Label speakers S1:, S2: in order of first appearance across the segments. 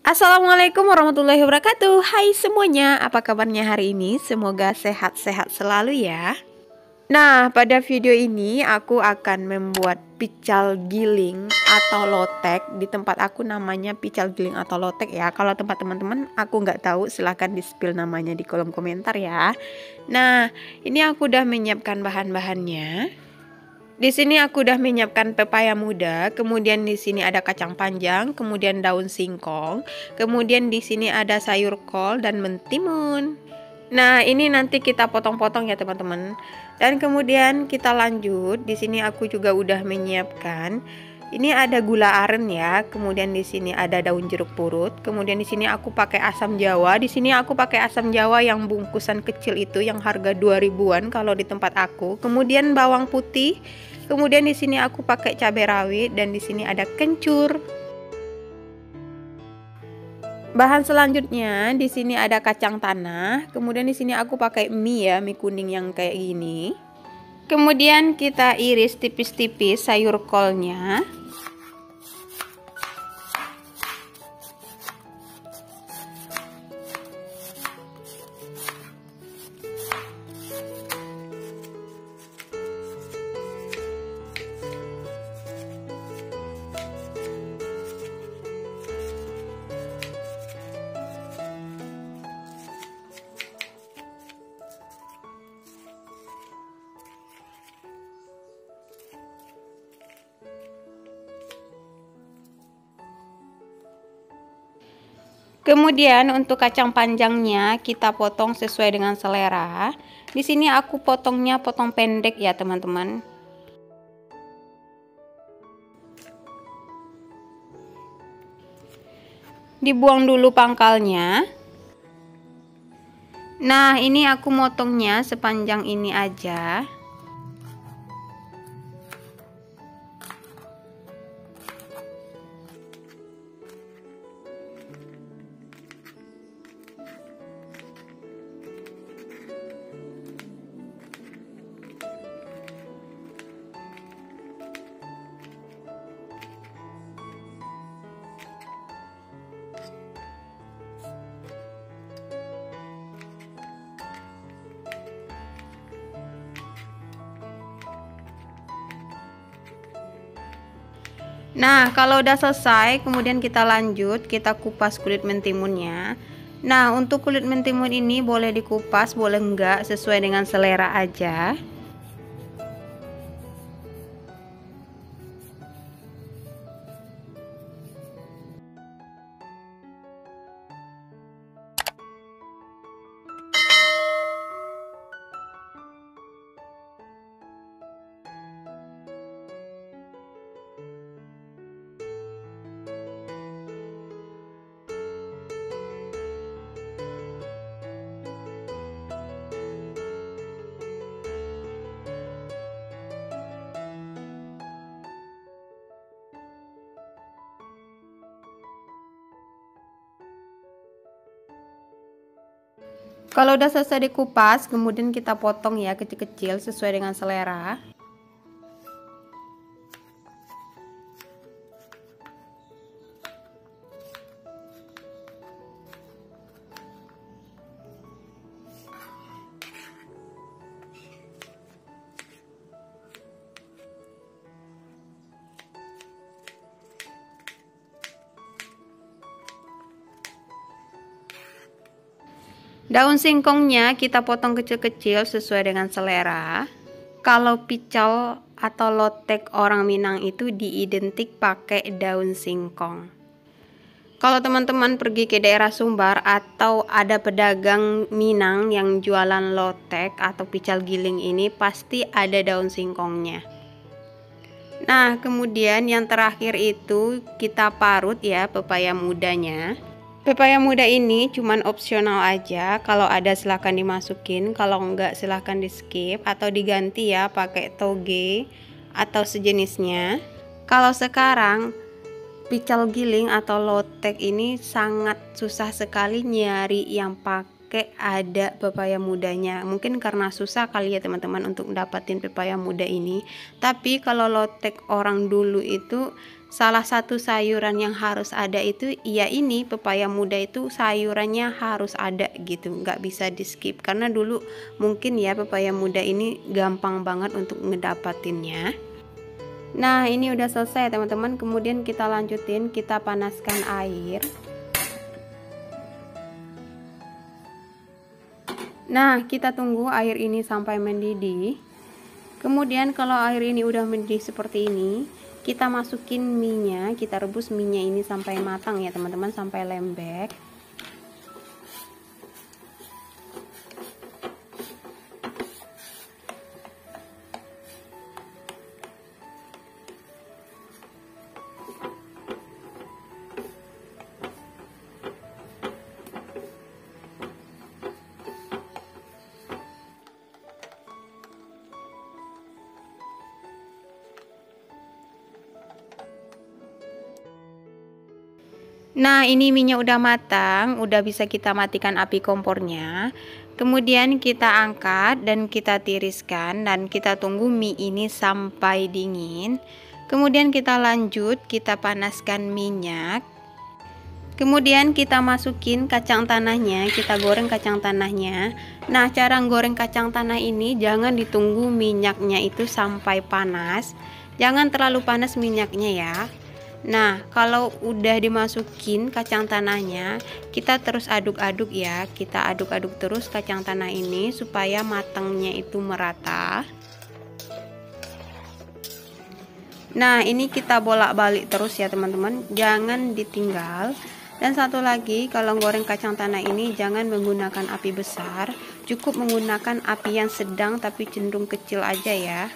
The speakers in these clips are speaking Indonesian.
S1: Assalamualaikum warahmatullahi wabarakatuh. Hai semuanya, apa kabarnya hari ini? Semoga sehat-sehat selalu ya. Nah, pada video ini aku akan membuat pical giling atau lotek. Di tempat aku namanya pical giling atau lotek ya. Kalau tempat teman-teman aku nggak tahu, silahkan di-spill namanya di kolom komentar ya. Nah, ini aku udah menyiapkan bahan-bahannya. Di sini aku udah menyiapkan pepaya muda, kemudian di sini ada kacang panjang, kemudian daun singkong, kemudian di sini ada sayur kol dan mentimun. Nah, ini nanti kita potong-potong ya, teman-teman. Dan kemudian kita lanjut. Di sini aku juga udah menyiapkan. Ini ada gula aren ya, kemudian di sini ada daun jeruk purut, kemudian di sini aku pakai asam jawa. Di sini aku pakai asam jawa yang bungkusan kecil itu yang harga 2000-an kalau di tempat aku. Kemudian bawang putih. Kemudian di sini aku pakai cabai rawit dan di sini ada kencur. Bahan selanjutnya di sini ada kacang tanah. Kemudian di sini aku pakai mie ya, mie kuning yang kayak gini. Kemudian kita iris tipis-tipis sayur kolnya. Kemudian untuk kacang panjangnya kita potong sesuai dengan selera. Di sini aku potongnya potong pendek ya, teman-teman. Dibuang dulu pangkalnya. Nah, ini aku motongnya sepanjang ini aja. Nah, kalau udah selesai, kemudian kita lanjut, kita kupas kulit mentimunnya. Nah, untuk kulit mentimun ini boleh dikupas, boleh enggak, sesuai dengan selera aja. Kalau udah selesai dikupas, kemudian kita potong ya kecil-kecil sesuai dengan selera. Daun singkongnya kita potong kecil-kecil sesuai dengan selera. Kalau pical atau lotek orang Minang itu diidentik pakai daun singkong. Kalau teman-teman pergi ke daerah Sumbar atau ada pedagang Minang yang jualan lotek atau pical giling ini, pasti ada daun singkongnya. Nah, kemudian yang terakhir itu kita parut ya pepaya mudanya. Pepaya muda ini cuman opsional aja, kalau ada silahkan dimasukin, kalau enggak silahkan di skip atau diganti ya pakai toge atau sejenisnya. Kalau sekarang pical giling atau lotek ini sangat susah sekali nyari yang pakai ada pepaya mudanya. Mungkin karena susah kali ya teman-teman untuk dapatin pepaya muda ini. Tapi kalau lotek orang dulu itu
S2: salah satu sayuran yang harus ada itu ya ini pepaya muda itu sayurannya harus ada gitu, nggak bisa di skip karena dulu mungkin ya pepaya muda ini gampang banget untuk ngedapatinnya. Nah ini udah selesai teman-teman, kemudian kita lanjutin, kita panaskan air. Nah kita tunggu air ini sampai mendidih. Kemudian kalau air ini udah mendidih seperti ini, kita masukin mie-nya, kita rebus mie-nya ini sampai matang ya teman-teman, sampai lembek. Nah ini minyak udah matang, udah bisa kita matikan api kompornya. Kemudian kita angkat dan kita tiriskan dan kita tunggu mie ini sampai dingin. Kemudian kita lanjut, kita panaskan minyak. Kemudian kita masukin kacang tanahnya, kita goreng kacang tanahnya. Nah cara goreng kacang tanah ini jangan ditunggu minyaknya itu sampai panas. Jangan terlalu panas minyaknya ya. Nah kalau udah dimasukin kacang tanahnya, kita terus aduk-aduk ya, kita aduk-aduk terus kacang tanah ini supaya matangnya itu merata. Nah ini kita bolak-balik terus ya teman-teman, jangan ditinggal. Dan satu lagi, kalau goreng kacang tanah ini jangan menggunakan api besar, cukup menggunakan api yang sedang tapi cenderung kecil aja ya.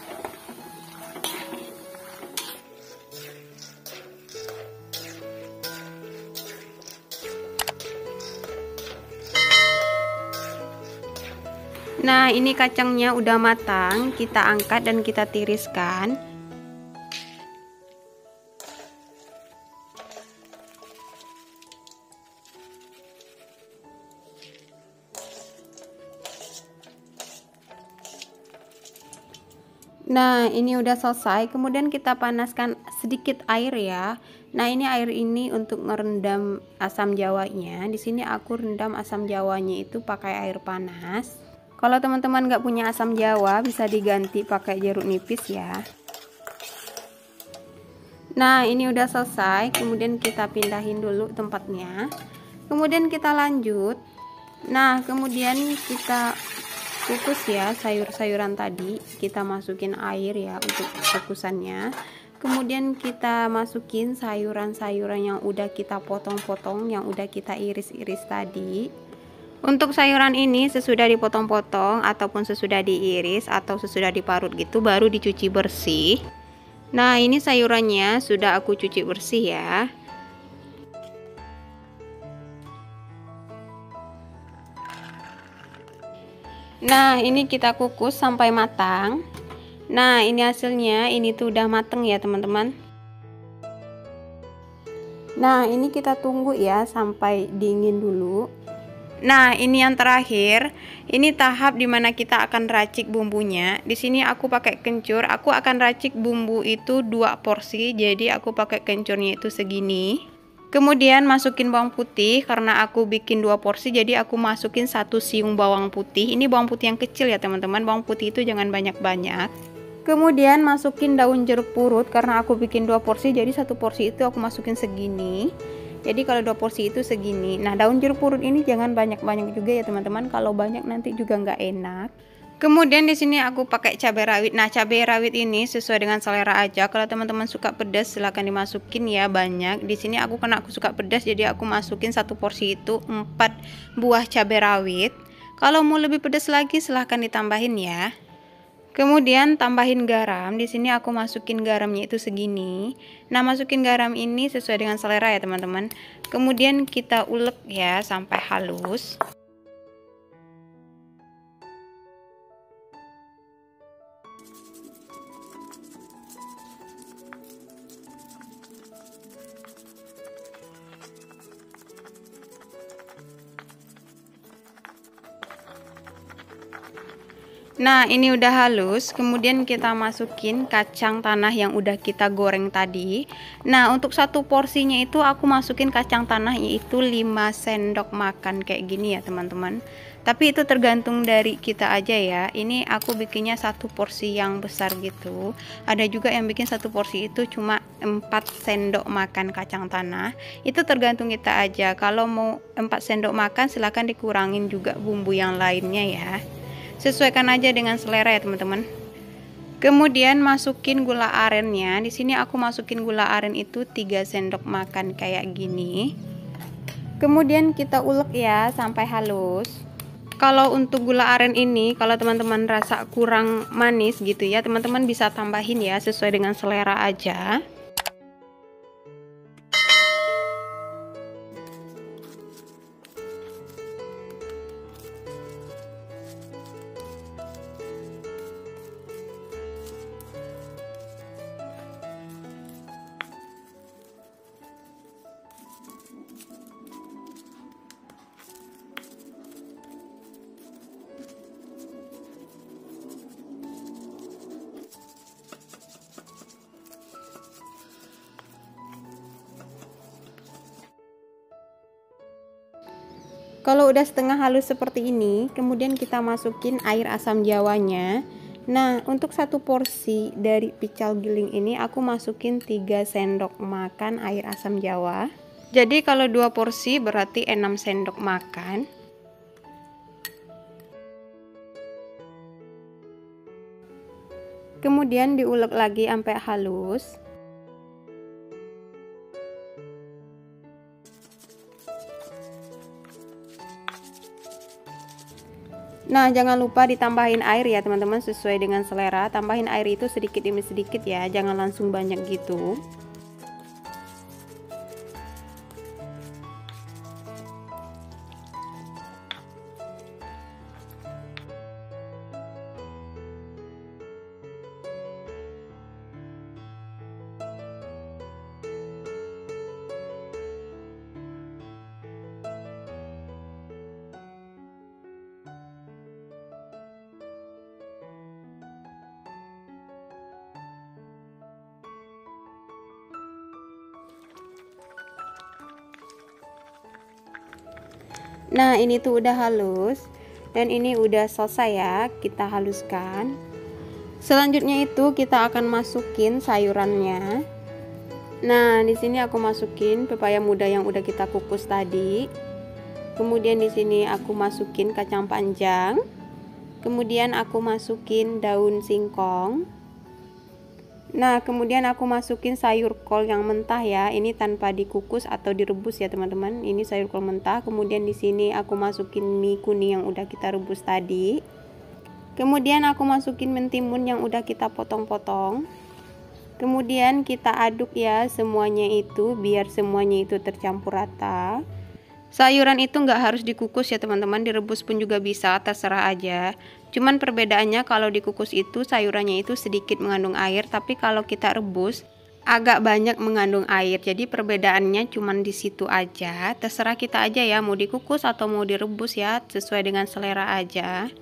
S2: Nah ini kacangnya udah matang, kita angkat dan kita tiriskan. Nah ini udah selesai, kemudian kita panaskan sedikit air ya. Nah ini air ini untuk ngerendam asam jawanya. Di sini aku rendam asam jawanya itu pakai air panas. Kalau teman-teman nggak punya asam jawa, bisa diganti pakai jeruk nipis ya. Nah ini udah selesai, kemudian kita pindahin dulu tempatnya. Kemudian kita lanjut. Nah kemudian kita kukus ya sayur-sayuran tadi, kita masukin air ya untuk kukusannya. Kemudian kita masukin sayuran-sayuran yang udah kita potong-potong, yang udah kita iris-iris tadi. Untuk sayuran ini sesudah dipotong-potong ataupun sesudah diiris atau sesudah diparut gitu baru dicuci bersih. Nah ini sayurannya sudah aku cuci bersih ya. Nah ini kita kukus sampai matang. Nah ini hasilnya, ini tuh udah mateng ya teman-teman. Nah ini kita tunggu ya sampai dingin dulu. Nah ini yang terakhir, ini tahap dimana kita akan racik bumbunya. Di sini aku pakai kencur, aku akan racik bumbu itu 2 porsi, jadi aku pakai kencurnya itu segini. Kemudian masukin bawang putih, karena aku bikin 2 porsi jadi aku masukin 1 siung bawang putih. Ini bawang putih yang kecil ya teman-teman, bawang putih itu jangan banyak-banyak. Kemudian masukin daun jeruk purut, karena aku bikin 2 porsi jadi 1 porsi itu aku masukin segini. Jadi kalau 2 porsi itu segini. Nah daun jeruk purut ini jangan banyak-banyak juga ya teman-teman, kalau banyak nanti juga nggak enak. Kemudian di sini aku pakai cabai rawit. Nah, cabai rawit ini sesuai dengan selera aja. Kalau teman-teman suka pedas silahkan dimasukin ya banyak. Di sini karena aku suka pedas jadi aku masukin 1 porsi itu 4 buah cabai rawit. Kalau mau lebih pedas lagi silahkan ditambahin ya. Kemudian tambahin garam. Di sini aku masukin garamnya itu segini. Nah, masukin garam ini sesuai dengan selera ya teman-teman. Kemudian kita ulek ya sampai halus. Nah, ini udah halus, kemudian kita masukin kacang tanah yang udah kita goreng tadi. Nah, untuk satu porsinya itu aku masukin kacang tanah yaitu 5 sendok makan kayak gini ya teman-teman. Tapi itu tergantung dari kita aja ya. Ini aku bikinnya satu porsi yang besar gitu. Ada juga yang bikin satu porsi itu cuma 4 sendok makan kacang tanah. Itu tergantung kita aja. Kalau mau 4 sendok makan silahkan dikurangin juga bumbu yang lainnya ya. Sesuaikan aja dengan selera ya teman-teman. Kemudian masukin gula arennya. Di sini aku masukin gula aren itu 3 sendok makan kayak gini. Kemudian kita ulek ya sampai halus. Kalau untuk gula aren ini, kalau teman-teman rasa kurang manis gitu ya, teman-teman bisa tambahin ya sesuai dengan selera aja. Kalau udah setengah halus seperti ini, kemudian kita masukin air asam jawanya. Nah, untuk satu porsi dari pical giling ini aku masukin 3 sendok makan air asam jawa. Jadi kalau 2 porsi berarti 6 sendok makan. Kemudian diulek lagi sampai halus. Nah, jangan lupa ditambahin air ya teman-teman, sesuai dengan selera. Tambahin air itu sedikit demi sedikit ya, jangan langsung banyak gitu. Nah, ini tuh udah halus dan ini udah selesai ya, kita haluskan. Selanjutnya itu kita akan masukin sayurannya. Nah, di sini aku masukin pepaya muda yang udah kita kukus tadi. Kemudian di sini aku masukin kacang panjang. Kemudian aku masukin daun singkong. Nah, kemudian aku masukin sayur kol yang mentah ya. Ini tanpa dikukus atau direbus ya, teman-teman. Ini sayur kol mentah. Kemudian di sini aku masukin mie kuning yang udah kita rebus tadi. Kemudian aku masukin mentimun yang udah kita potong-potong. Kemudian kita aduk ya semuanya itu biar semuanya itu tercampur rata. Sayuran itu nggak harus dikukus ya teman-teman, direbus pun juga bisa, terserah aja. Cuman perbedaannya kalau dikukus itu sayurannya itu sedikit mengandung air, tapi kalau kita rebus agak banyak mengandung air. Jadi perbedaannya cuman di situ aja. Terserah kita aja ya mau dikukus atau mau direbus ya, sesuai dengan selera aja.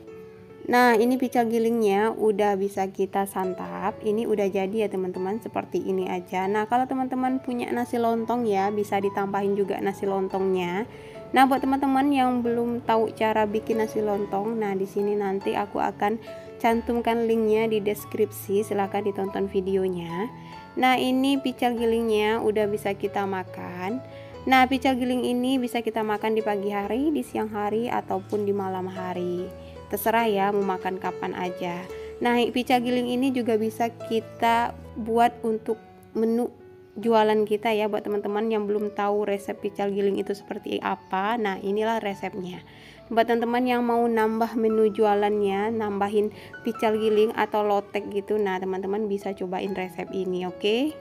S2: Nah, ini pical gilingnya udah bisa kita santap. Ini udah jadi ya teman-teman, seperti ini aja. Nah, kalau teman-teman punya nasi lontong ya, bisa ditambahin juga nasi lontongnya. Nah, buat teman-teman yang belum tahu cara bikin nasi lontong, nah di sini nanti aku akan cantumkan linknya di deskripsi. Silahkan ditonton videonya. Nah, ini pical gilingnya udah bisa kita makan. Nah, pical giling ini bisa kita makan di pagi hari, di siang hari, ataupun di malam hari. Terserah ya mau makan kapan aja. Nah, pical giling ini juga bisa kita buat untuk menu jualan kita ya, buat teman-teman yang belum tahu resep pical giling itu seperti apa. Nah, inilah resepnya. Buat teman-teman yang mau nambah menu jualannya, nambahin pical giling atau lotek gitu, nah teman-teman bisa cobain resep ini, oke?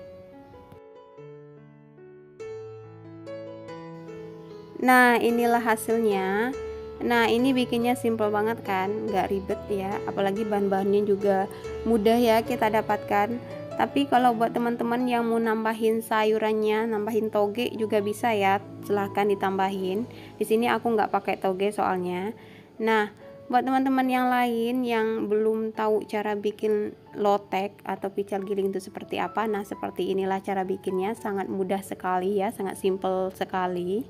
S2: Nah, inilah hasilnya. Nah, ini bikinnya simple banget kan, nggak ribet ya, apalagi bahan-bahannya juga mudah ya kita dapatkan. Tapi kalau buat teman-teman yang mau nambahin sayurannya, nambahin toge juga bisa ya, silahkan ditambahin. Di sini aku nggak pakai toge soalnya. Nah, Buat teman-teman yang lain yang belum tahu cara bikin lotek atau pical giling itu seperti apa, nah seperti inilah cara bikinnya, sangat mudah sekali ya, sangat simple sekali.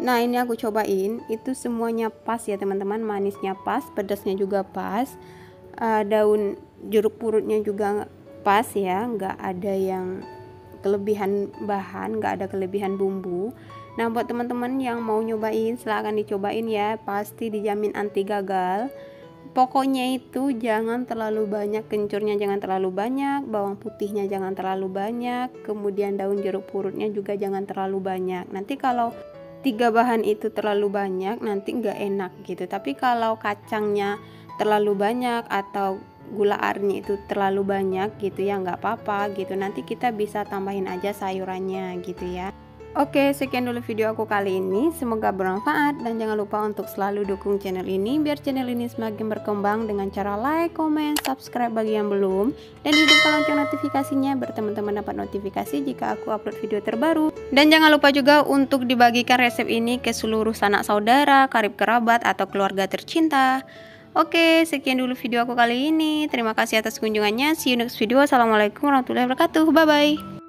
S2: Nah ini aku cobain, itu semuanya pas ya teman-teman, manisnya pas, pedasnya juga pas, daun jeruk purutnya juga pas ya, nggak ada yang kelebihan bahan, nggak ada kelebihan bumbu. Nah buat teman-teman yang mau nyobain silahkan dicobain ya, pasti dijamin anti gagal. Pokoknya itu jangan terlalu banyak kencurnya, jangan terlalu banyak, bawang putihnya jangan terlalu banyak, kemudian daun jeruk purutnya juga jangan terlalu banyak. Nanti kalau 3 bahan itu terlalu banyak nanti nggak enak gitu. Tapi kalau kacangnya terlalu banyak atau gula arennya itu terlalu banyak gitu ya, nggak apa-apa gitu, nanti kita bisa tambahin aja sayurannya gitu ya. Oke, sekian dulu video aku kali ini, semoga bermanfaat dan jangan lupa untuk selalu dukung channel ini biar channel ini semakin berkembang dengan cara like, comment, subscribe bagi yang belum, dan hidupkan lonceng notifikasinya biar teman-teman dapat notifikasi jika aku upload video terbaru. Dan jangan lupa juga untuk dibagikan resep ini ke seluruh sanak saudara, karib kerabat, atau keluarga tercinta. Oke, sekian dulu video aku kali ini. Terima kasih atas kunjungannya. See you next video. Assalamualaikum warahmatullahi wabarakatuh. Bye-bye.